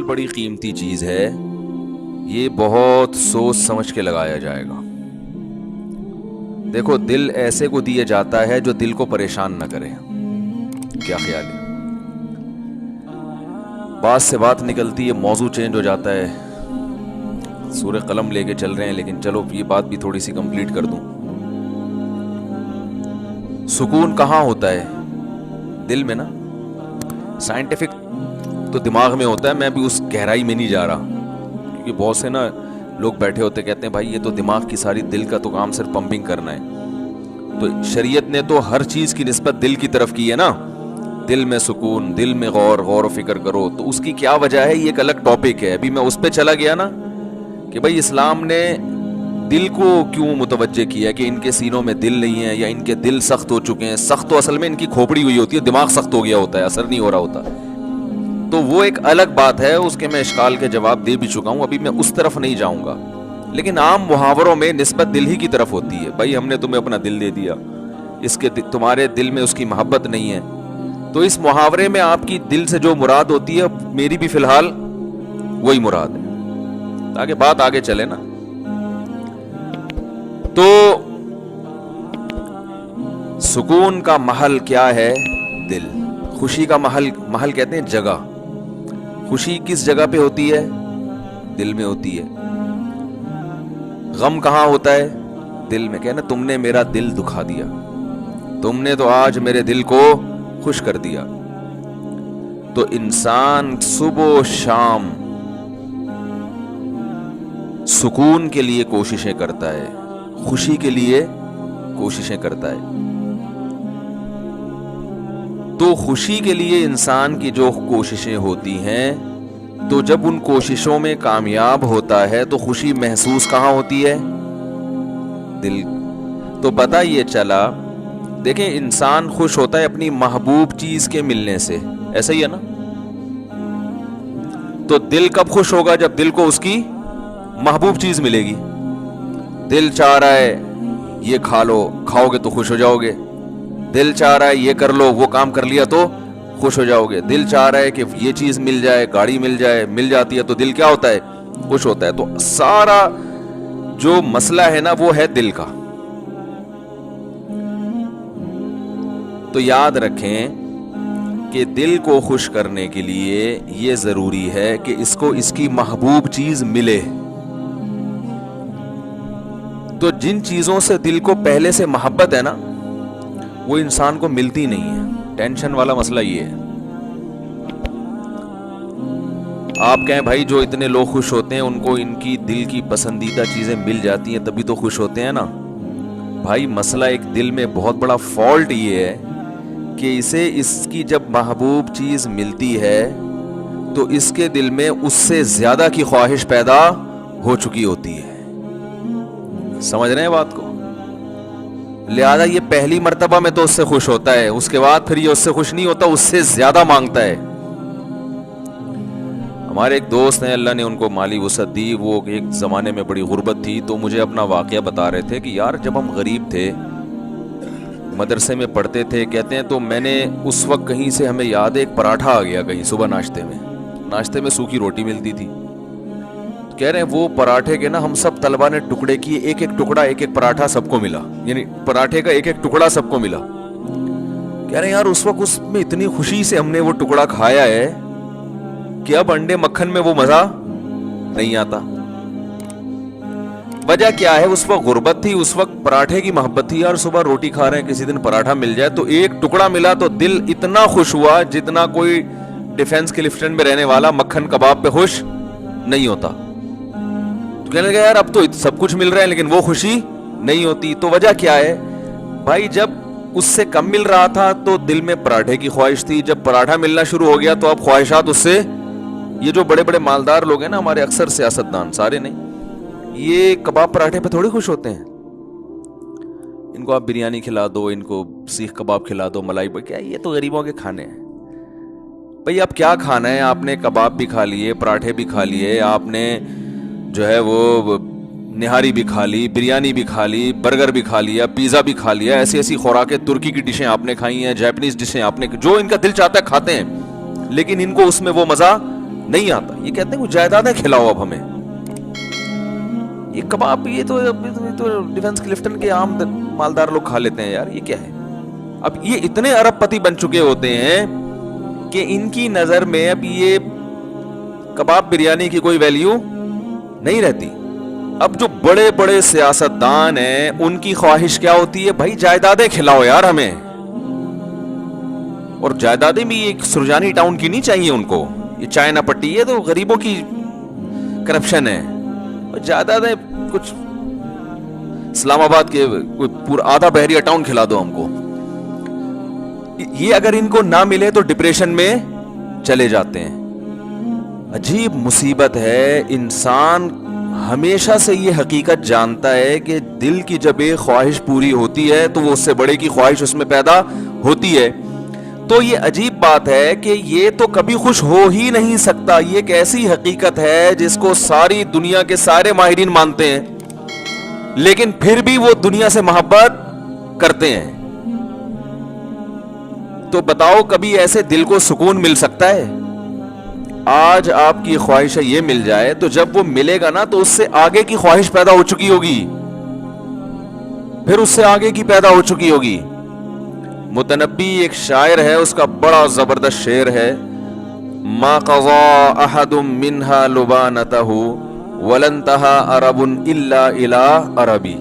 بڑی قیمتی چیز ہے، یہ بہت سوچ سمجھ کے لگایا جائے گا۔ دیکھو، دل ایسے کو دیا جاتا ہے جو دل کو پریشان نہ کرے۔ کیا خیال ہے؟ بات سے بات نکلتی ہے، موضوع چینج ہو جاتا ہے، سورہ قلم لے کے چل رہے ہیں، لیکن چلو یہ بات بھی تھوڑی سی کمپلیٹ کر دوں۔ سکون کہاں ہوتا ہے؟ دل میں نا۔ سائنٹیفک تو دماغ میں ہوتا ہے، میں بھی اس گہرائی میں نہیں جا رہا، کیونکہ بہت سے نا لوگ بیٹھے ہوتے کہتے ہیں بھائی یہ تو دماغ کی ساری، دل کا تو کام صرف پمپنگ کرنا ہے۔ تو شریعت نے تو ہر چیز کی نسبت دل کی طرف کی ہے نا، دل میں سکون، دل میں غور و فکر کرو۔ تو اس کی کیا وجہ ہے، یہ ایک الگ ٹاپک ہے، ابھی میں اس پہ چلا گیا نا کہ بھائی اسلام نے دل کو کیوں متوجہ کیا کہ ان کے سینوں میں دل نہیں ہے، یا ان کے دل سخت ہو چکے ہیں۔ سخت تو اصل میں ان کی کھوپڑی ہوئی ہوتی ہے، دماغ سخت ہو گیا ہوتا ہے، اثر نہیں ہو رہا ہوتا۔ تو وہ ایک الگ بات ہے، اس کے میں اشکال کے جواب دے بھی چکا ہوں، ابھی میں اس طرف نہیں جاؤں گا۔ لیکن عام محاوروں میں نسبت دل ہی کی طرف ہوتی ہے، بھائی ہم نے تمہیں اپنا دل دے دیا، اس کے تمہارے دل میں اس کی محبت نہیں ہے۔ تو اس محاورے میں آپ کی دل سے جو مراد ہوتی ہے، میری بھی فی الحال وہی مراد ہے، تاکہ بات آگے چلے نا۔ تو سکون کا محل کیا ہے؟ دل۔ خوشی کا محل کہتے ہیں جگہ۔ خوشی کس جگہ پہ ہوتی ہے؟ دل میں ہوتی ہے۔ غم کہاں ہوتا ہے؟ دل میں۔ کہنا تم نے میرا دل دکھا دیا، تم نے تو آج میرے دل کو خوش کر دیا۔ تو انسان صبح و شام سکون کے لیے کوششیں کرتا ہے، خوشی کے لیے کوششیں کرتا ہے۔ تو خوشی کے لیے انسان کی جو کوششیں ہوتی ہیں، تو جب ان کوششوں میں کامیاب ہوتا ہے تو خوشی محسوس کہاں ہوتی ہے؟ دل۔ تو پتہ یہ چلا، دیکھیں انسان خوش ہوتا ہے اپنی محبوب چیز کے ملنے سے، ایسا ہی ہے نا؟ تو دل کب خوش ہوگا؟ جب دل کو اس کی محبوب چیز ملے گی۔ دل چاہ رہا ہے یہ کھا لو، کھاؤ گے تو خوش ہو جاؤ گے۔ دل چاہ رہا ہے یہ کر لو، وہ کام کر لیا تو خوش ہو جاؤ گے۔ دل چاہ رہا ہے کہ یہ چیز مل جائے، گاڑی مل جائے، مل جاتی ہے تو دل کیا ہوتا ہے؟ خوش ہوتا ہے۔ تو سارا جو مسئلہ ہے نا وہ ہے دل کا۔ تو یاد رکھیں کہ دل کو خوش کرنے کے لیے یہ ضروری ہے کہ اس کو اس کی محبوب چیز ملے۔ تو جن چیزوں سے دل کو پہلے سے محبت ہے نا، وہ انسان کو ملتی نہیں ہے۔ ٹینشن والا مسئلہ یہ ہے۔ آپ کہیں بھائی جو اتنے لوگ خوش ہوتے ہیں ان کو ان کی دل کی پسندیدہ چیزیں مل جاتی ہیں تبھی تو خوش ہوتے ہیں نا۔ بھائی مسئلہ ایک دل میں بہت بڑا فالٹ یہ ہے کہ اسے اس کی جب محبوب چیز ملتی ہے تو اس کے دل میں اس سے زیادہ کی خواہش پیدا ہو چکی ہوتی ہے۔ سمجھ رہے ہیں بات کو؟ لہذا یہ پہلی مرتبہ میں تو اس سے خوش ہوتا ہے، اس کے بعد پھر یہ اس سے خوش نہیں ہوتا، اس سے زیادہ مانگتا ہے۔ ہمارے ایک دوست ہیں، اللہ نے ان کو مالی وسعت دی، وہ ایک زمانے میں بڑی غربت تھی، تو مجھے اپنا واقعہ بتا رہے تھے کہ یار جب ہم غریب تھے، مدرسے میں پڑھتے تھے، کہتے ہیں تو میں نے اس وقت کہیں سے ہمیں یاد ہے ایک پراٹھا آ گیا کہیں صبح ناشتے میں سوکھی روٹی ملتی تھی، تو کہہ رہے ہیں وہ پراٹھے کے نا ہم سب طلبہ نے ٹکڑے کیے، ایک ایک ٹکڑا، ایک ایک پراٹھا سب کو ملا، یعنی پراٹھے کا ایک ایک ٹکڑا سب کو ملا۔ کہہ رہے ہیں یار اس وقت اس میں اتنی خوشی سے ہم نے وہ ٹکڑا کھایا ہے کہ اب انڈے مکھن میں وہ مزہ نہیں آتا۔ وجہ کیا ہے؟ اس وقت غربت تھی، اس وقت پراٹھے کی محبت تھی، یار صبح روٹی کھا رہے ہیں، کسی دن پراٹھا مل جائے تو ایک ٹکڑا ملا تو دل اتنا خوش ہوا جتنا کوئی ڈیفنس کلفٹن میں رہنے والا مکھن کباب پہ خوش نہیں ہوتا۔ تو کہنے لگا یار اب تو سب کچھ مل رہا ہے لیکن وہ خوشی نہیں ہوتی۔ تو وجہ کیا ہے بھائی؟ جب اس سے کم مل رہا تھا تو دل میں پراٹھے کی خواہش تھی، جب پراٹھا ملنا شروع ہو گیا تو اب خواہشات اس سے، یہ جو بڑے بڑے مالدار لوگ ہیں نا ہمارے، اکثر سیاستدان، سارے نہیں، یہ کباب پراٹھے پہ تھوڑی خوش ہوتے ہیں۔ ان کو آپ بریانی کھلا دو، ان کو سیخ کباب کھلا دو، ملائی، کیا یہ تو غریبوں کے کھانے ہیں۔ بھئی اب کیا کھانا ہے؟ آپ نے کباب بھی کھا لیے، پراٹھے بھی کھا لیے، آپ نے جو ہے وہ نہاری بھی کھا لی، بریانی بھی کھا لی، برگر بھی کھا لیا، پیزا بھی کھا لیا، ایسی ایسی خوراکیں، ترکی کی ڈشیں آپ نے کھائی ہیں، جاپنیز ڈشیں آپ نے، جو ان کا دل چاہتا ہے کھاتے ہیں، لیکن ان کو اس میں وہ مزہ نہیں آتا. یہ کہتے ہیں وہ جائیدادیں کھلاؤ اب ہمیں. یہ کباب یہ تو ڈیفنس کلفٹن کے عام مالدار لوگ کھا لیتے ہیں یار, یہ کیا ہے؟ اب یہ اتنے ارب پتی بن چکے ہوتے ہیں کہ ان کی نظر میں اب یہ کباب بریانی کی کوئی ویلیو نہیں رہتی. اب جو بڑے بڑے سیاستدان ہیں ان کی خواہش کیا ہوتی ہے؟ بھائی جائیدادیں کھلاؤ یار ہمیں. اور جائیدادیں بھی ایک سرجانی ٹاؤن کی نہیں چاہیے ان کو, یہ چائنا پٹی ہے تو غریبوں کی کرپشن ہے. جائیدادیں کچھ اسلام آباد کے پورا آدھا بحریہ ٹاؤن کھلا دو ہم کو. یہ اگر ان کو نہ ملے تو ڈپریشن میں چلے جاتے ہیں. عجیب مصیبت ہے. انسان ہمیشہ سے یہ حقیقت جانتا ہے کہ دل کی جب ایک خواہش پوری ہوتی ہے تو وہ اس سے بڑے کی خواہش اس میں پیدا ہوتی ہے. تو یہ عجیب بات ہے کہ یہ تو کبھی خوش ہو ہی نہیں سکتا. یہ ایک ایسی حقیقت ہے جس کو ساری دنیا کے سارے ماہرین مانتے ہیں, لیکن پھر بھی وہ دنیا سے محبت کرتے ہیں. تو بتاؤ کبھی ایسے دل کو سکون مل سکتا ہے؟ آج آپ کی خواہش یہ مل جائے تو جب وہ ملے گا نا تو اس سے آگے کی خواہش پیدا ہو چکی ہوگی, پھر اس سے آگے کی پیدا ہو چکی ہوگی. متنبی ایک شاعر ہے, اس کا بڑا زبردست شعر ہے, ما قضا احد منها لبانته ولن انتهى عرب الا الى عربی.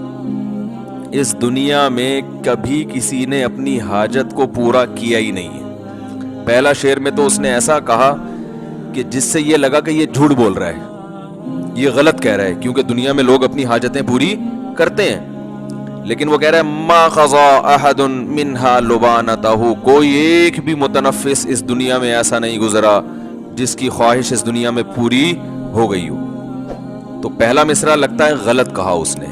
اس دنیا میں کبھی کسی نے اپنی حاجت کو پورا کیا ہی نہیں ہے. پہلا شعر میں تو اس نے ایسا کہا کہ جس سے یہ لگا کہ یہ جھوٹ بول رہا ہے, یہ غلط کہہ رہا ہے, کیونکہ دنیا میں لوگ اپنی حاجتیں پوری کرتے ہیں. لیکن وہ کہہ رہا ہے ما قضا احد منها لبانته, کوئی ایک بھی متنفس اس دنیا میں ایسا نہیں گزرا جس کی خواہش اس دنیا میں پوری ہو گئی ہو. تو پہلا مصرع لگتا ہے غلط کہا اس نے,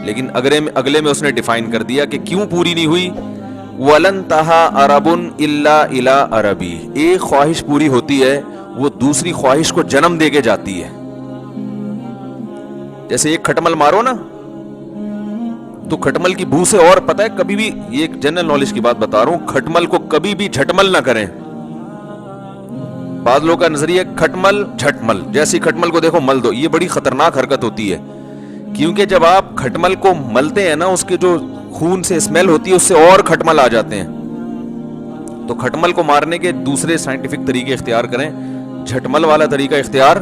لیکن اگلے میں اس نے ڈیفائن کر دیا کہ کیوں پوری نہیں ہوئی. وَلَن تَهَا عَرَبٌ إِلَّا إِلَىٰ عَرَبِي, ایک خواہش پوری ہوتی ہے وہ دوسری خواہش کو جنم دے کے جاتی ہے. جیسے ایک کھٹمل مارو نا تو کھٹمل کی بو سے, اور پتہ ہے کبھی بھی, یہ ایک جنرل نالج کی بات بتا رہا ہوں, کھٹمل کو کبھی بھی جھٹمل نہ کریں. بعض لوگوں کا نظریہ کھٹمل جھٹمل, جیسی کھٹمل کو دیکھو مل دو, یہ بڑی خطرناک حرکت ہوتی ہے. کیونکہ جب آپ کھٹمل کو ملتے ہیں نا, اس کے جو خون سے اسمیل ہوتی ہے اس سے اور کھٹمل آ جاتے ہیں. تو کھٹمل کو مارنے کے دوسرے سائنٹیفک طریقے اختیار کریں, جھٹمل والا طریقہ اختیار,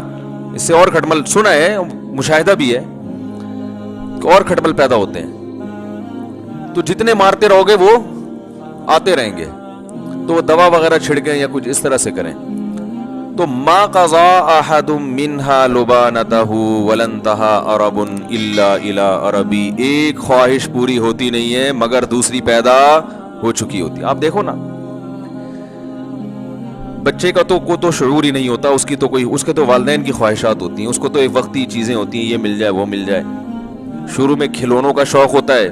اس سے اور کھٹمل, سنا ہے مشاہدہ بھی ہے, اور کھٹمل پیدا ہوتے ہیں. تو جتنے مارتے رہو گے وہ آتے رہیں گے. تو وہ دوا وغیرہ چھڑکیں یا کچھ اس طرح سے کریں. تو ما قضا احد منها لبانته ولن انتهى عرب الا الى عربی, ایک خواہش پوری ہوتی نہیں ہے مگر دوسری پیدا ہو چکی ہوتی ہے. آپ دیکھو نا, بچے کا تو شعور ہی نہیں ہوتا, اس کے تو والدین کی خواہشات ہوتی ہیں, اس کو تو ایک وقتی چیزیں ہوتی ہیں, یہ مل جائے وہ مل جائے. شروع میں کھلونوں کا شوق ہوتا ہے,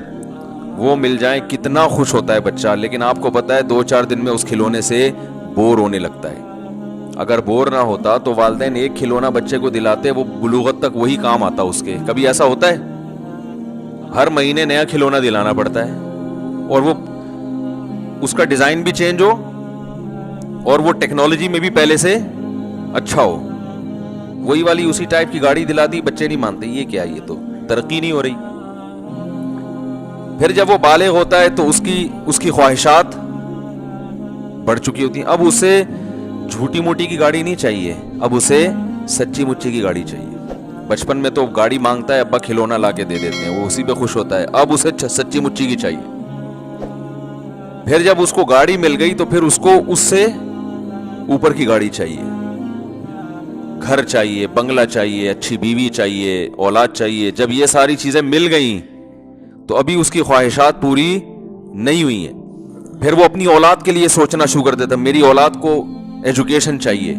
وہ مل جائیں کتنا خوش ہوتا ہے بچہ, لیکن آپ کو پتا ہے 2-4 دن میں اس کھلونے سے بور ہونے لگتا ہے. اگر بور نہ ہوتا تو والدین ایک کھلونا بچے کو دلاتے, وہ بلوغت تک وہی کام آتا اس کے. کبھی ایسا ہوتا ہے؟ ہر مہینے نیا کھلونا دلانا پڑتا ہے, اور وہ اس کا ڈیزائن بھی چینج ہو اور وہ ٹیکنالوجی میں بھی پہلے سے اچھا ہو. وہی والی اسی ٹائپ کی گاڑی دلا دی, بچے نہیں مانتے, یہ کیا, یہ تو ترقی نہیں ہو رہی. پھر جب وہ بالغ ہوتا ہے تو اس کی خواہشات بڑھ چکی ہوتی ہیں. اب اسے جھوٹی موٹی کی گاڑی نہیں چاہیے, اب اسے سچی مچی کی گاڑی چاہیے. بچپن میں تو گاڑی مانگتا ہے, ابا کھلونا لا کے دے دیتے ہیں, وہ اسی پہ خوش ہوتا ہے. اب اسے سچی مچی کی چاہیے. پھر جب اس کو گاڑی مل گئی تو پھر اس کو اس سے اوپر کی گاڑی چاہیے, گھر چاہیے, بنگلہ چاہیے, اچھی بیوی چاہیے, اولاد چاہیے. جب یہ ساری چیزیں مل گئیں تو ابھی اس کی خواہشات پوری نہیں ہوئی ہیں. پھر وہ اپنی اولاد کے لیے سوچنا شروع کر دیتا, میری اولاد کو ایجوکیشن چاہیے.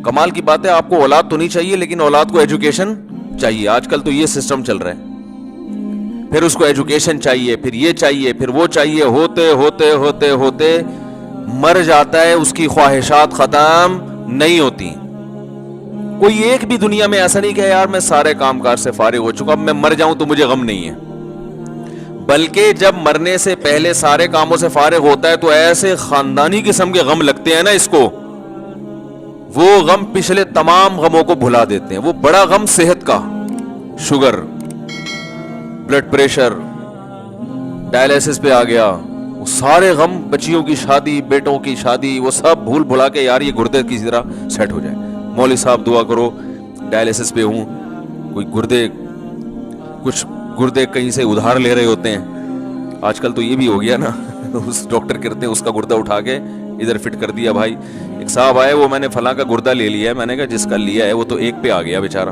کمال کی بات ہے, آپ کو اولاد تو نہیں چاہیے لیکن اولاد کو ایجوکیشن چاہیے. آج کل تو یہ سسٹم چل رہا ہے. پھر اس کو ایجوکیشن چاہیے, پھر یہ چاہیے, پھر وہ چاہیے, ہوتے ہوتے ہوتے ہوتے مر جاتا ہے. اس کی خواہشات ختم نہیں ہوتی. کوئی ایک بھی دنیا میں ایسا نہیں کہ یار میں سارے کام کار سے فارغ ہو چکا, اب میں مر جاؤں تو مجھے غم نہیں ہے. بلکہ جب مرنے سے پہلے سارے کاموں سے فارغ ہوتا ہے تو ایسے خاندانی قسم کے غم لگتے ہیں نا اس کو, وہ غم پچھلے تمام غموں کو بھلا دیتے ہیں. وہ بڑا غم صحت کا, شوگر, بلڈ پریشر, ڈائلیسس پہ آ گیا, وہ سارے غم, بچیوں کی شادی, بیٹوں کی شادی, وہ سب بھول بھلا کے یار یہ گردے کسی طرح سیٹ ہو جائے. مولوی صاحب دعا کرو, ڈائلیسس پہ ہوں, کوئی کچھ گردے کہیں سے ادھار لے رہے ہوتے ہیں. آج کل تو یہ بھی ہو گیا نا, اس ڈاکٹر کرتے ہیں اس کا گردہ اٹھا کے ادھر فٹ کر دیا. بھائی ایک صاحب آئے, وہ میں نے فلاں کا گردہ لے لیا ہے. میں نے کہا جس کا لیا ہے وہ تو ایک پہ آ گیا بیچارہ.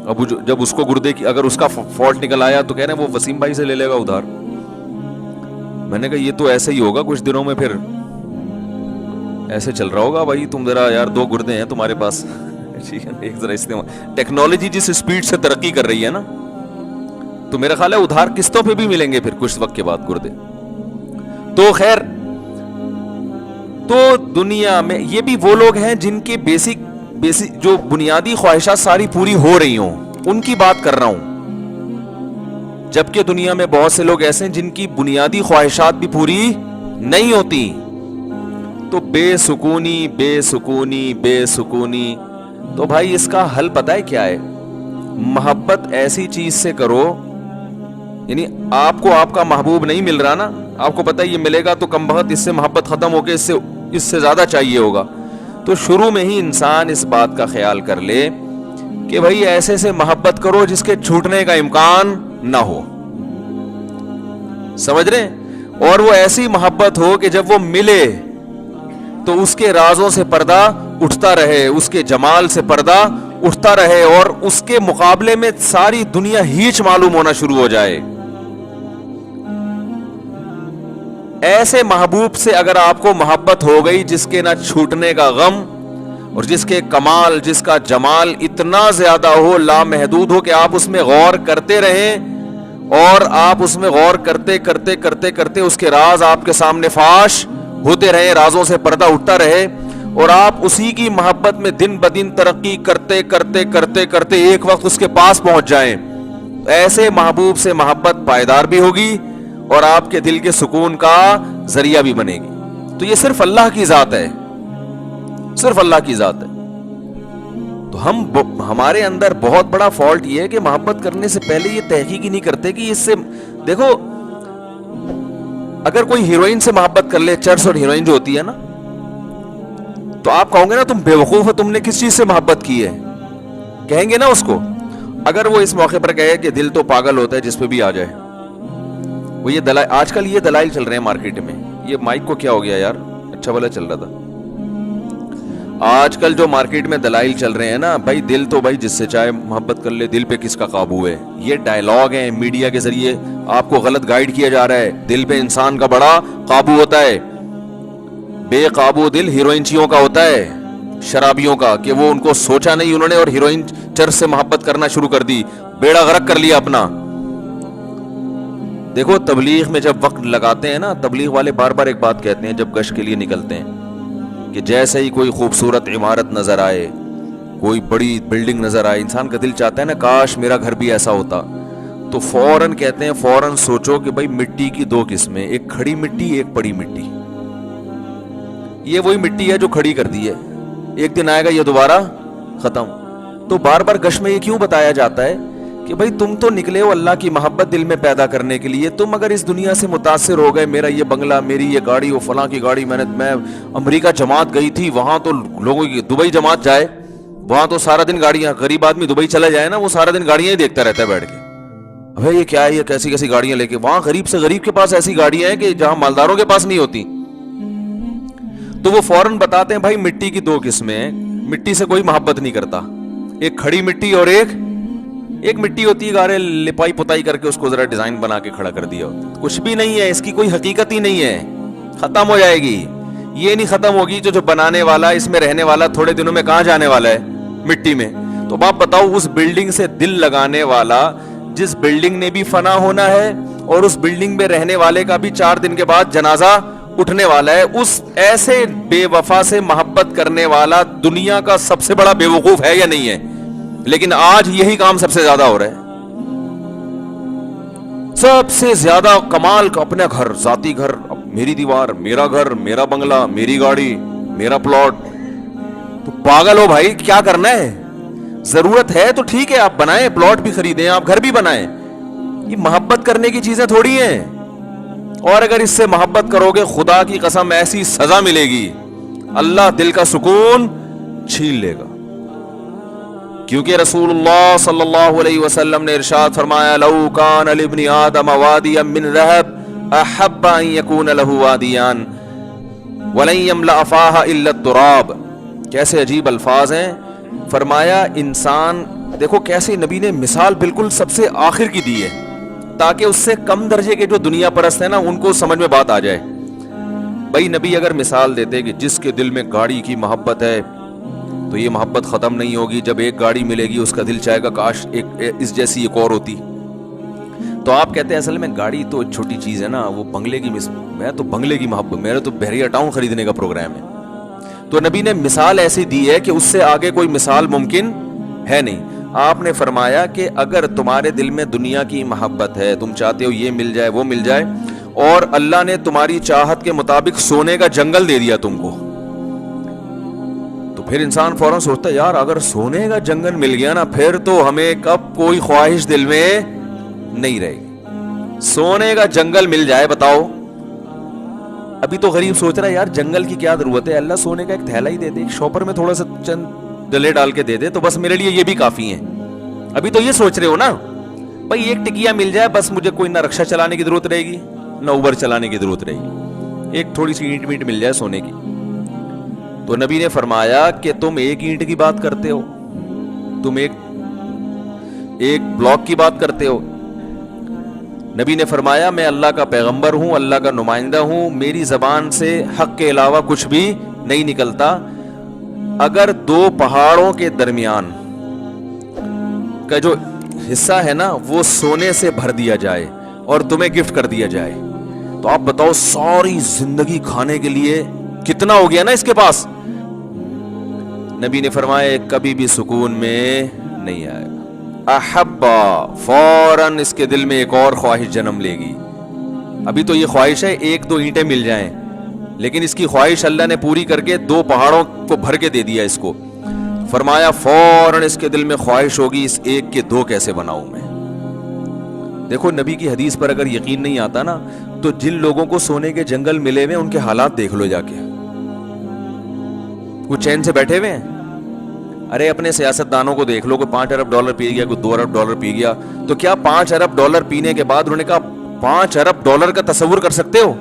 اب جب اس کو گردے کی اگر اس کا فالٹ نکل آیا تو کہہ رہے ہیں وہ وسیم بھائی سے لے لے گا ادھار. میں نے کہا یہ تو ایسے ہی ہوگا کچھ دنوں میں, پھر ایسے چل رہا ہوگا. بھائی تم ذرا یار 2 گردے ہیں تمہارے پاس, ایک ذرا استعمال. ٹیکنالوجی جس اسپیڈ سے ترقی کر رہی ہے نا, تو میرا خیال ہے ادھار قسطوں پہ بھی ملیں گے پھر کچھ وقت کے بعد گردے. تو خیر, تو دنیا میں یہ بھی وہ لوگ ہیں جن کے بیسک جو بنیادی خواہشات ساری پوری ہو رہی ہوں, ان کی بات کر رہا ہوں. جبکہ دنیا میں بہت سے لوگ ایسے ہیں جن کی بنیادی خواہشات بھی پوری نہیں ہوتی. تو بے سکونی. تو بھائی اس کا حل پتہ ہے کیا ہے؟ محبت ایسی چیز سے کرو, یعنی آپ کو آپ کا محبوب نہیں مل رہا نا, آپ کو پتہ ہے یہ ملے گا تو کم بخت اس سے محبت ختم ہو کے اس سے زیادہ چاہیے ہوگا. تو شروع میں ہی انسان اس بات کا خیال کر لے کہ بھائی ایسے سے محبت کرو جس کے چھوٹنے کا امکان نہ ہو. سمجھ رہے ہیں؟ اور وہ ایسی محبت ہو کہ جب وہ ملے تو اس کے رازوں سے پردہ اٹھتا رہے, اس کے جمال سے پردہ اٹھتا رہے, اور اس کے مقابلے میں ساری دنیا ہیچ معلوم ہونا شروع ہو جائے. ایسے محبوب سے اگر آپ کو محبت ہو گئی جس کے نہ چھوٹنے کا غم, اور جس کے کمال, جس کا جمال اتنا زیادہ ہو, لامحدود ہو, کہ آپ اس میں غور کرتے رہیں, اور آپ اس میں غور کرتے کرتے کرتے کرتے اس کے راز آپ کے سامنے فاش ہوتے رہے, رازوں سے پردہ اٹھتا رہے, اور آپ اسی کی محبت میں دن بدن ترقی کرتے کرتے کرتے کرتے ایک وقت اس کے پاس پہنچ جائیں. ایسے محبوب سے محبت پائیدار بھی ہوگی اور آپ کے دل کے سکون کا ذریعہ بھی بنے گی. تو یہ صرف اللہ کی ذات ہے, صرف اللہ کی ذات ہے. تو ہمارے اندر بہت بڑا فالٹ یہ ہے کہ محبت کرنے سے پہلے یہ تحقیق ہی نہیں کرتے کہ اس سے, دیکھو اگر کوئی ہیروئن سے محبت کر لے, چرس اور ہیروئن جو ہوتی ہے نا, تو آپ کہو گے نا تم بیوقوف ہو, تم نے کس چیز سے محبت کی ہے, کہیں گے نا اس کو. اگر وہ اس موقع پر کہے کہ دل تو پاگل ہوتا ہے جس پہ بھی آ جائے, وہ یہ دلائل, آج کل یہ دلائل چل رہے ہیں مارکیٹ میں. یہ مائک کو کیا ہو گیا یار, اچھا والا چل رہا تھا. آج کل جو مارکیٹ میں دلائل چل رہے ہیں نا, بھائی دل تو بھائی جس سے چاہے محبت کر لے, دل پہ کس کا قابو ہے. یہ ڈائلاگ ہیں میڈیا کے ذریعے آپ کو غلط گائیڈ کیا جا رہا ہے. دل پہ انسان کا بڑا قابو ہوتا ہے. بے قابو دل ہیروئنچیوں کا ہوتا ہے, شرابیوں کا, کہ وہ ان کو سوچا نہیں انہوں نے اور ہیروئن چرس سے محبت کرنا شروع کر دی, بیڑا غرق کر لیا اپنا. دیکھو تبلیغ میں جب وقت لگاتے ہیں نا, تبلیغ والے بار بار ایک بات کہتے ہیں جب گشت کے لیے نکلتے ہیں, کہ جیسے ہی کوئی خوبصورت عمارت نظر آئے, کوئی بڑی بلڈنگ نظر آئے, انسان کا دل چاہتا ہے نا کاش میرا گھر بھی ایسا ہوتا. تو فوراً کہتے ہیں فوراً سوچو کہ بھائی مٹی کی 2 قسمیں, ایک کھڑی مٹی ایک پڑی مٹی. یہ وہی مٹی ہے جو کھڑی کر دی ہے, ایک دن آئے گا یہ دوبارہ ختم. تو بار بار گشت میں یہ کیوں بتایا جاتا ہے کہ بھائی تم تو نکلے ہو اللہ کی محبت دل میں پیدا کرنے کے لیے. تم اگر اس دنیا سے متاثر ہو گئے, میرا یہ بنگلہ, میری یہ گاڑی, وہ فلاں کی گاڑی, میں امریکہ جماعت گئی تھی, وہاں تو لوگوں کی, دبئی جماعت جائے وہاں تو سارا دن گاڑیاں, غریب آدمی دبئی چلا جائے نا, وہ سارا دن گاڑیاں ہی دیکھتا رہتا ہے بیٹھ کے. ابھی یہ کیا ہے, یہ کیسی کیسی گاڑیاں لے کے, وہاں غریب سے غریب کے پاس ایسی گاڑیاں ہیں کہ جہاں مالداروں کے پاس نہیں ہوتی. تو وہ فوراً بتاتے ہیں بھائی مٹی کی 2 قسمیں, مٹی سے کوئی محبت نہیں کرتا, ایک کھڑی مٹی اور ایک مٹی ہوتی ہے گارے لپائی پتائی کر کے اس کو ذرا ڈیزائن بنا کے کھڑا کر دیا ہوتا. کچھ بھی نہیں ہے, اس کی کوئی حقیقت ہی نہیں ہے, ختم ہو جائے گی. یہ نہیں ختم ہوگی جو بنانے والا, اس میں رہنے والا تھوڑے دنوں میں کہاں جانے والا ہے, مٹی میں. تو آپ بتاؤ اس بلڈنگ سے دل لگانے والا, جس بلڈنگ نے بھی فنا ہونا ہے اور اس بلڈنگ میں رہنے والے کا بھی 4 دن کے بعد جنازہ اٹھنے والا ہے, اس ایسے بے وفا سے محبت کرنے والا دنیا کا سب سے بڑا بے وقوف ہے یا نہیں ہے؟ لیکن آج یہی کام سب سے زیادہ ہو رہا ہے. سب سے زیادہ کمال کا اپنا گھر, ذاتی گھر, میری دیوار, میرا گھر, میرا بنگلہ, میری گاڑی, میرا پلاٹ. تو پاگل ہو بھائی, کیا کرنا ہے؟ ضرورت ہے تو ٹھیک ہے, آپ بنائیں, پلاٹ بھی خریدیں, آپ گھر بھی بنائیں, یہ محبت کرنے کی چیزیں تھوڑی ہیں. اور اگر اس سے محبت کرو گے, خدا کی قسم ایسی سزا ملے گی, اللہ دل کا سکون چھین لے گا. کیونکہ رسول اللہ صلی اللہ علیہ وسلم نے ارشاد فرمایا, لو کان لابن آدم وادیا من ذهب احب ان یکون له وادیان ولن یملأ فاہ الا التراب. کیسے عجیب الفاظ ہیں. فرمایا انسان, دیکھو کیسے نبی نے مثال بالکل سب سے آخر کی دی ہے, تاکہ اس سے کم درجے کے جو دنیا پرست ہیں نا, ان کو سمجھ میں بات آ جائے. بھائی نبی اگر مثال دیتے کہ جس کے دل میں گاڑی کی محبت ہے تو یہ محبت ختم نہیں ہوگی, جب ایک گاڑی ملے گی اس کا دل چاہے گا کاش اس جیسی ایک اور ہوتی. تو آپ کہتے ہیں اصل میں گاڑی تو چھوٹی چیز ہے نا, وہ بنگلے کی میں تو بنگلے کی محبت, میرا تو بحریہ ٹاؤن خریدنے کا پروگرام ہے. تو نبی نے مثال ایسی دی ہے کہ اس سے آگے کوئی مثال ممکن ہے نہیں. آپ نے فرمایا کہ اگر تمہارے دل میں دنیا کی محبت ہے, تم چاہتے ہو یہ مل جائے وہ مل جائے, اور اللہ نے تمہاری چاہت کے مطابق سونے کا جنگل دے دیا تم کو, تو پھر انسان فوراً سوچتا ہے یار اگر سونے کا جنگل مل گیا نا, پھر تو ہمیں کب کوئی خواہش دل میں نہیں رہے گی. سونے کا جنگل مل جائے, بتاؤ. ابھی تو غریب سوچ رہا ہے یار جنگل کی کیا ضرورت ہے, اللہ سونے کا ایک تھیلا ہی دے دے, ایک شاپر میں تھوڑا سا چند ڈلے ڈال کے دے دے تو بس میرے لیے یہ بھی کافی ہیں. ابھی تو یہ سوچ رہے ہو نا بھائی, ایک ٹکیا مل جائے بس, مجھے کوئی نہ رکشا چلانے کی ضرورت رہے گی نہ اوبر چلانے کی ضرورت رہے گی, ایک تھوڑی سی اینٹ میٹ مل جائے سونے کی. تو نبی نے فرمایا کہ تم ایک اینٹ کی بات کرتے ہو, تم ایک بلاک کی بات کرتے ہو. نبی نے فرمایا میں اللہ کا پیغمبر ہوں, اللہ کا نمائندہ ہوں, میری زبان سے حق کے علاوہ کچھ بھی نہیں نکلتا. اگر دو پہاڑوں کے درمیان کا جو حصہ ہے نا وہ سونے سے بھر دیا جائے اور تمہیں گفٹ کر دیا جائے, تو آپ بتاؤ ساری زندگی کھانے کے لیے کتنا ہو گیا نا اس کے پاس. نبی نے فرمایا کبھی بھی سکون میں نہیں آئے گا. احبا, فوراً اس کے دل میں ایک اور خواہش جنم لے گی. ابھی تو یہ خواہش ہے ایک دو اینٹیں مل جائیں, لیکن اس کی خواہش اللہ نے پوری کر کے دو پہاڑوں کو بھر کے دے دیا اس کو. فرمایا فوراً اس کے دل میں خواہش ہوگی اس ایک کے دو کیسے بناؤں میں. دیکھو نبی کی حدیث پر اگر یقین نہیں آتا نا, تو جن لوگوں کو سونے کے جنگل ملے ہوئے ان کے حالات دیکھ لو جا کے, وہ چین سے بیٹھے ہوئے ہیں. ارے اپنے سیاست دانوں کو دیکھ لو, کوئی $5 ارب پی گیا, کوئی $2 ارب پی گیا, تو کیا $5 ارب پینے کے بعد انہوں نے کہا $5 ارب کا تصور کر سکتے ہو؟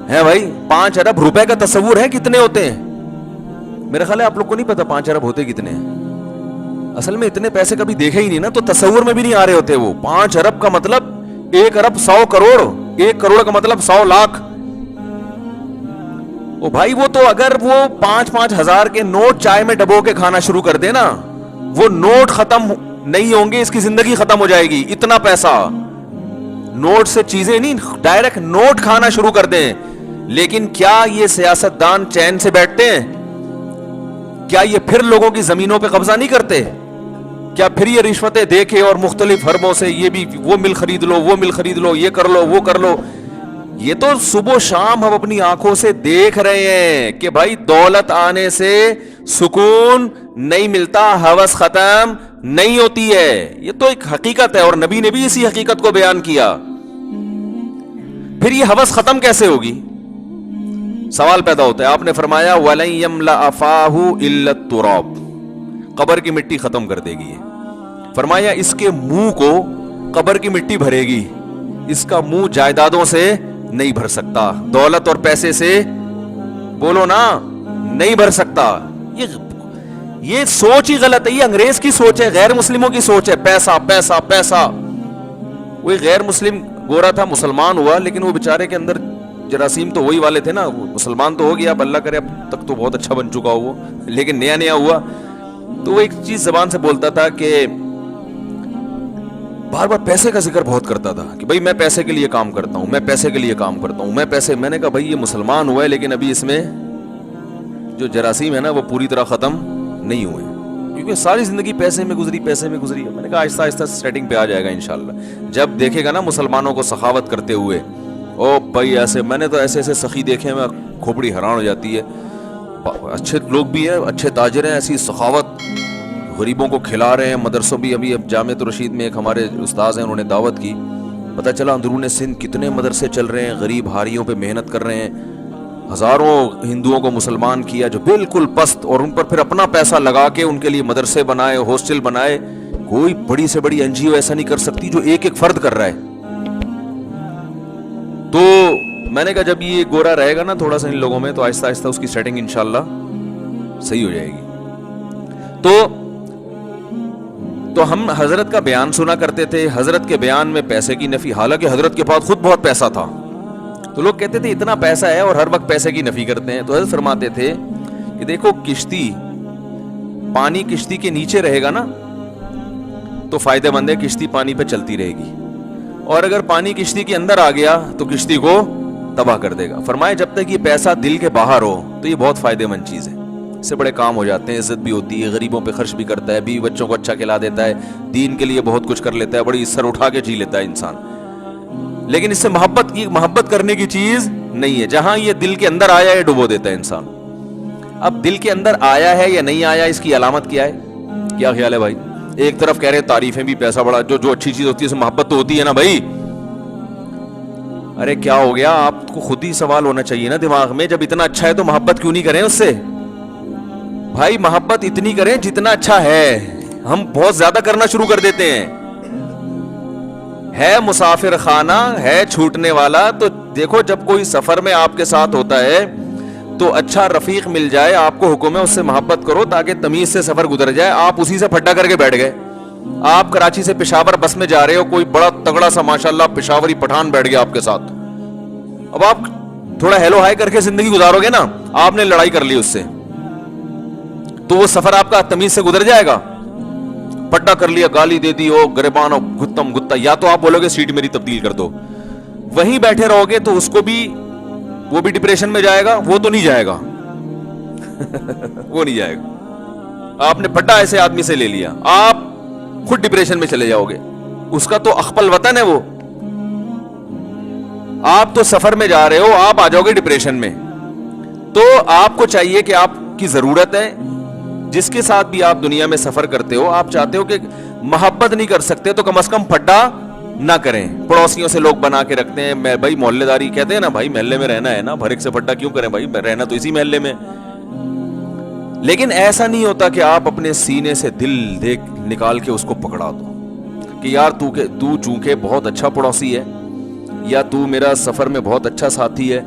ہے بھائی, $5 ارب کا تصور ہے کتنے ہوتے ہیں؟ میرا خیال ہے آپ لوگ کو نہیں پتا 5 ارب ہوتے کتنے ہیں. اصل میں اتنے پیسے کبھی دیکھے ہی نہیں نا, تو تصور میں بھی نہیں آ رہے ہوتے. وہ 5 ارب کا مطلب 1 ارب 100 کروڑ, 1 کروڑ کا مطلب 100 لاکھ. او بھائی وہ تو اگر وہ 5-5 ہزار کے نوٹ چائے میں ڈبو کے کھانا شروع کر دے نا, وہ نوٹ ختم نہیں ہوں گے, اس کی زندگی ختم ہو جائے گی. اتنا پیسہ, نوٹ سے چیزیں نہیں, ڈائریکٹ نوٹ کھانا شروع کر دیں. لیکن کیا یہ سیاستدان چین سے بیٹھتے ہیں؟ کیا یہ پھر لوگوں کی زمینوں پہ قبضہ نہیں کرتے؟ کیا پھر یہ رشوتیں دے کے اور مختلف حربوں سے یہ بھی وہ مل خرید لو, وہ مل خرید لو, یہ کر لو, وہ کر لو. یہ تو صبح و شام ہم اپنی آنکھوں سے دیکھ رہے ہیں کہ بھائی دولت آنے سے سکون نہیں ملتا, ہوس ختم نہیں ہوتی ہے. یہ تو ایک حقیقت ہے, اور نبی نے بھی اسی حقیقت کو بیان کیا. پھر یہ ہوس ختم کیسے ہوگی؟ سوال پیدا ہوتا ہے. آپ نے فرمایا وَلَن يَمْلَأَ فَاهُ إِلَّا التُّرَابُ, قبر کی مٹی ختم کر دے گی. فرمایا اس کے منہ کو قبر کی مٹی بھرے گی, اس کا منہ جائیدادوں سے نہیں بھر سکتا, دولت اور پیسے سے بولو نا نہیں بھر سکتا. یہ سوچ ہی غلط ہے, یہ انگریز کی سوچ ہے, غیر مسلموں کی سوچ ہے. پیسہ پیسہ پیسہ. وہ غیر مسلم گورا تھا, مسلمان ہوا, لیکن وہ بیچارے کے اندر جراثیم تو وہی والے تھے نا. مسلمان تو ہو گیا, اب اللہ کرے اب تک تو بہت اچھا بن چکا ہو وہ, لیکن نیا نیا ہوا تو وہ ایک چیز زبان سے بولتا تھا کہ بار بار پیسے کا ذکر بہت کرتا تھا کہ بھائی میں پیسے کے لیے کام کرتا ہوں, میں پیسے کے لیے کام کرتا ہوں, میں پیسے. میں نے کہا بھائی یہ مسلمان ہوا ہے, لیکن ابھی اس میں جو جراثیم ہے نا وہ پوری طرح ختم نہیں ہوئے, کیونکہ ساری زندگی پیسے میں گزری, پیسے میں گزری. میں نے کہا آہستہ آہستہ سیٹنگ پہ آ جائے گا انشاءاللہ. جب دیکھے گا نا مسلمانوں کو سخاوت کرتے ہوئے, او بھائی ایسے, میں نے تو ایسے ایسے سخی دیکھے, میں کھوپڑی حیران ہو جاتی ہے. اچھے لوگ بھی ہیں, اچھے تاجر ہیں, ایسی سخاوت, غریبوں کو کھلا رہے ہیں. مدرسوں بھی ابھی اب جامعۃ الرشید میں ایک ہمارے استاذ ہیں, انہوں نے دعوت کی, پتہ چلا اندرون سندھ کتنے مدرسے چل رہے ہیں, غریب ہاریوں پہ محنت کر رہے ہیں. ہزاروں ہندوؤں کو مسلمان کیا جو بالکل پست, اور ان پر پھر اپنا پیسہ لگا کے ان کے لیے مدرسے بنائے, ہاسٹل بنائے. کوئی بڑی سے بڑی این جی او ایسا نہیں کر سکتی جو ایک ایک فرد کر رہا ہے. تو میں نے کہا جب یہ گورا رہے گا نا تھوڑا سا ان لوگوں میں, تو آہستہ آہستہ اس کی سیٹنگ انشاءاللہ صحیح ہو جائے گی. تو ہم حضرت کا بیان سنا کرتے تھے, حضرت کے بیان میں پیسے کی نفی, حالانکہ حضرت کے پاس خود بہت پیسہ تھا. تو لوگ کہتے تھے اتنا پیسہ ہے اور ہر وقت پیسے کی نفی کرتے ہیں. تو حضرت فرماتے تھے کہ دیکھو کشتی, پانی کشتی کے نیچے رہے گا نا تو فائدہ مند ہے, کشتی پانی پہ چلتی رہے گی, اور اگر پانی کشتی کے اندر آ گیا تو کشتی کو تباہ کر دے گا. فرمائے جب تک یہ پیسہ دل کے باہر ہو تو یہ بہت فائدہ مند چیز ہے, اس سے بڑے کام ہو جاتے ہیں, عزت بھی ہوتی ہے, غریبوں پہ خرچ بھی کرتا ہے, بیوی بچوں کو اچھا کھلا دیتا ہے, دین کے لیے بہت کچھ کر لیتا ہے, بڑی سر اٹھا کے جی لیتا ہے انسان. لیکن اس سے محبت کرنے کی چیز نہیں ہے. جہاں یہ دل کے اندر آیا ہے ڈبو دیتا ہے انسان. اب دل کے اندر آیا ہے یا نہیں آیا, اس کی علامت کیا ہے؟ کیا خیال ہے بھائی؟ ایک طرف کہہ رہے تعریفیں بھی, پیسہ بڑا, جو اچھی چیز ہوتی ہے اس میں محبت تو ہوتی ہے نا بھائی. ارے کیا ہو گیا, آپ کو خود ہی سوال ہونا چاہیے نا دماغ میں, جب اتنا اچھا ہے تو محبت کیوں نہیں کریں اس سے؟ بھائی محبت اتنی کریں جتنا اچھا ہے. ہم بہت زیادہ کرنا شروع کر دیتے ہیں. ہے مسافر خانہ ہے چھوٹنے والا. تو دیکھو جب کوئی سفر میں آپ کے ساتھ ہوتا ہے تو اچھا رفیق مل جائے, آپ کو حکم ہے اس سے محبت کرو تاکہ تمیز سے سفر گزر جائے. آپ اسی سے پھڈا کر کے بیٹھ گئے, آپ کراچی سے پشاور بس میں جا رہے ہو, کوئی بڑا تگڑا سا ماشاءاللہ پشاوری پٹھان بیٹھ گیا آپ کے ساتھ. اب آپ تھوڑا ہیلو ہائی کر کے زندگی گزارو گے نا, آپ نے لڑائی کر لی اس سے, تو وہ سفر آپ کا تمیز سے گزر جائے گا؟ پٹا کر لیا, گالی دے دی, او گریبان او گتم گتا, یا تو آپ بولو گے سیٹ میری تبدیل کر دو. وہیں بیٹھے رہو گے تو اس کو بھی, وہ بھی ڈپریشن میں جائے گا. وہ تو نہیں جائے گا وہ نہیں جائے گا. آپ نے پٹا ایسے آدمی سے لے لیا, آپ خود ڈپریشن میں چلے جاؤ گے. اس کا تو اخپل وطن ہے وہ, آپ تو سفر میں جا رہے ہو, آپ آ جاؤ گے ڈپریشن میں. تو آپ کو چاہیے کہ آپ کی ضرورت ہے, جس کے ساتھ بھی آپ دنیا میں سفر کرتے ہو, آپ چاہتے ہو کہ محبت نہیں کر سکتے تو کم از کم پھڈا نہ کریں. پڑوسیوں سے لوگ بنا کے رکھتے ہیں, میں بھائی محلے داری کہتے ہیں نا, بھائی محلے میں رہنا ہے نا, بھر ایک سے پھڈا کیوں کریں بھائی, رہنا تو اسی محلے میں. لیکن ایسا نہیں ہوتا کہ آپ اپنے سینے سے دل دیکھ نکال کے اس کو پکڑا دو کہ یار تو چونکہ بہت اچھا پڑوسی ہے, یا تو میرا سفر میں بہت اچھا ساتھی ہے.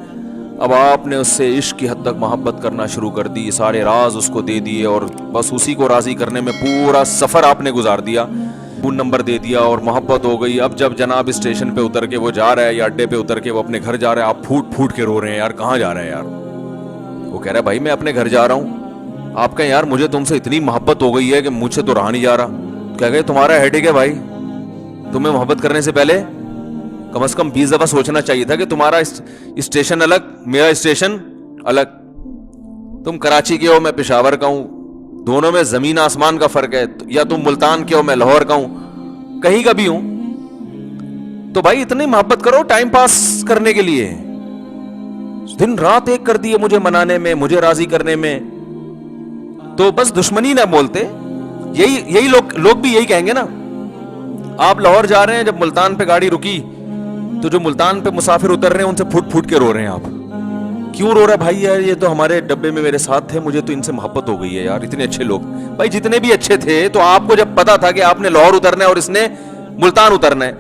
اب آپ نے اس سے عشق کی حد تک محبت کرنا شروع کر دی, سارے راز اس کو دے دیے, اور بس اسی کو راضی کرنے میں پورا سفر آپ نے گزار دیا, فون نمبر دے دیا اور محبت ہو گئی. اب جب جناب اسٹیشن پہ اتر کے وہ جا رہا ہے, یا اڈے پہ اتر کے وہ اپنے گھر جا رہا ہے, آپ پھوٹ پھوٹ کے رو رہے ہیں, یار کہاں جا رہا ہے یار؟ وہ کہہ رہا ہے بھائی میں اپنے گھر جا رہا ہوں. آپ کہیں یار مجھے تم سے اتنی محبت ہو گئی ہے کہ مجھ سے تو رہا نہیں جا رہا. کہہ گئے تمہارا ہیڈیک ہے بھائی, تمہیں محبت کرنے سے پہلے کم از کم 20 دفعہ سوچنا چاہیے تھا کہ تمہارا اسٹیشن الگ, میرا اسٹیشن الگ. تم کراچی کے ہو, میں پشاور کا ہوں, دونوں میں زمین آسمان کا فرق ہے. یا تم ملتان کے ہو, میں لاہور کا ہوں, کہیں کا بھی ہوں. تو بھائی اتنی محبت کرو ٹائم پاس کرنے کے لیے. دن رات ایک کر دیے مجھے منانے میں, مجھے راضی کرنے میں, تو بس دشمنی نہ بولتے. یہی لوگ بھی یہی کہیں گے نا. آپ لاہور جا رہے ہیں, جب ملتان پہ گاڑی رکی تو جو ملتان پہ مسافر اتر رہے ہیں ان سے پھوٹ پھوٹ کے رو رہے ہیں. آپ کیوں رو رہے بھائی؟ یار یہ تو ہمارے ڈبے میں میرے ساتھ تھے, مجھے تو ان سے محبت ہو گئی ہے یار, اتنے اچھے لوگ. بھائی جتنے بھی اچھے تھے تو آپ کو جب پتا تھا کہ آپ نے لاہور اترنا ہے اور اس نے ملتان اترنا ہے,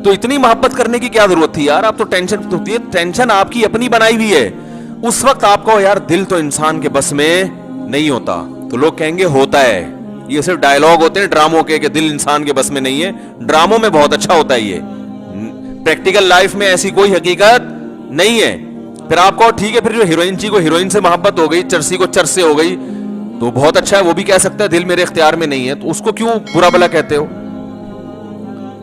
تو اتنی محبت کرنے کی کیا ضرورت تھی یار؟ آپ تو ٹینشن ہوتی ہے, ٹینشن آپ کی اپنی بنائی ہوئی ہے. اس وقت آپ کو یار دل تو انسان کے بس میں نہیں ہوتا. تو لوگ کہیں گے ہوتا ہے, یہ صرف ڈائیلاگ ہوتے ہیں ڈراموں کے کہ دل انسان کے بس میں نہیں ہے. ڈراموں میں بہت اچھا ہوتا ہے, یہ پریکٹیکل لائف میں ایسی کوئی حقیقت نہیں ہے. پھر آپ کو ٹھیک ہے, پھر جو ہیروئن چی کو ہیروئن سے محبت ہو گئی, چرسی کو چرس سے ہو گئی, تو بہت اچھا ہے, وہ بھی کہہ سکتا ہے دل میرے اختیار میں نہیں ہے, تو اس کو کیوں برا بلا کہتے ہو؟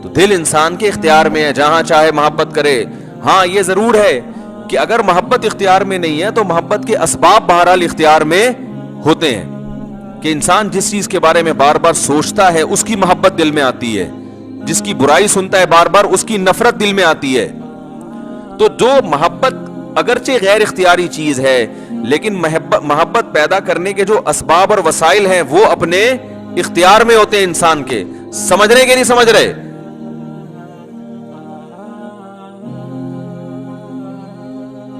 تو دل انسان کے اختیار میں ہے, جہاں چاہے محبت کرے. ہاں یہ ضرور ہے کہ اگر محبت اختیار میں نہیں ہے تو محبت کے اسباب بہرحال اختیار میں ہوتے ہیں, کہ انسان جس چیز کے بارے میں بار بار سوچتا ہے اس کی محبت دل میں آتی ہے, جس کی برائی سنتا ہے بار بار اس کی نفرت دل میں آتی ہے. تو جو محبت اگرچہ غیر اختیاری چیز ہے, لیکن محبت پیدا کرنے کے جو اسباب اور وسائل ہیں وہ اپنے اختیار میں ہوتے ہیں انسان کے. سمجھ رہے کہ نہیں سمجھ رہے؟